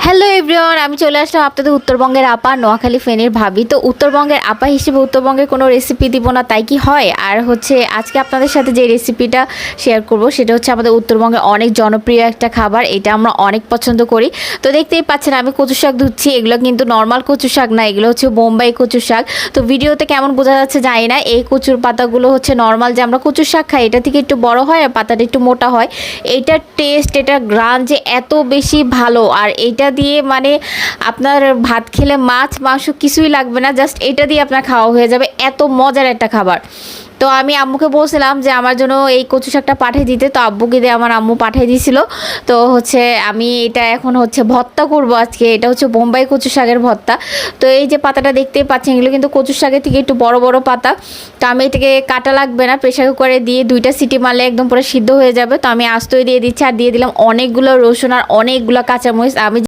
Hello everyone, আমি চলে আসলাম আপনাদের উত্তরবঙ্গের আপা নোয়াখালী ফেনীর ভাবি। তো উত্তরবঙ্গের আপা হিসেবে উত্তরবঙ্গের কোনো রেসিপি দিব না তাই কি হয়? আর আজকে আপনাদের সাথে যে রেসিপিটা শেয়ার করব সেটা হচ্ছে আমাদের উত্তরবঙ্গের অনেক জনপ্রিয় একটা খাবার। এটা আমরা অনেক পছন্দ করি। তো দেখতেই পাচ্ছেন আমি কচু শাক ধুচ্ছি। এগুলো কিন্তু নর্মাল কচু শাক না, এগুলো হচ্ছে বোম্বাই কচু শাক। তো ভিডিওতে কেমন বোঝা যাচ্ছে জানি না। এই কচুর পাতাগুলো হচ্ছে নর্মাল যে আমরা কচু শাক খাই এটা থেকে একটু বড় হয় আর পাতাটা একটু মোটা হয়। এইটার টেস্ট, এটার গ্রান যে এত বেশি ভালো, আর এইটা দিয়ে মানে আপনার ভাত খেলে মাছ মাংস কিছুই লাগবে না, জাস্ট এটা দিয়ে আপনার খাওয়া হয়ে যাবে। এত মজার একটা খাবার। তো আমি আম্মুকে বলছিলাম যে আমার জন্য এই কচু শাকটা পাঠিয়ে দিতে, তো আব্বুকে দিয়ে আমার আম্মু পাঠিয়ে দিয়েছিল। তো আমি এটা এখন ভর্তা করব আজকে। এটা হচ্ছে বোম্বাই কচু শাকের ভর্তা। তো এই যে পাতাটা দেখতেই পাচ্ছেন, এগুলো কিন্তু কচু শাকের থেকে একটু বড় বড় পাতা। তো আমি এটাকে কাটা লাগবে না, প্রেশার কুকারে দিয়ে 2টা সিটি মারলে একদম পুরো সিদ্ধ হয়ে যাবে। তো আমি আস্তই দিয়ে দিচ্ছি, আর দিয়ে দিলাম অনেকগুলো রসুন আর অনেকগুলো কাঁচামরিচ। আমি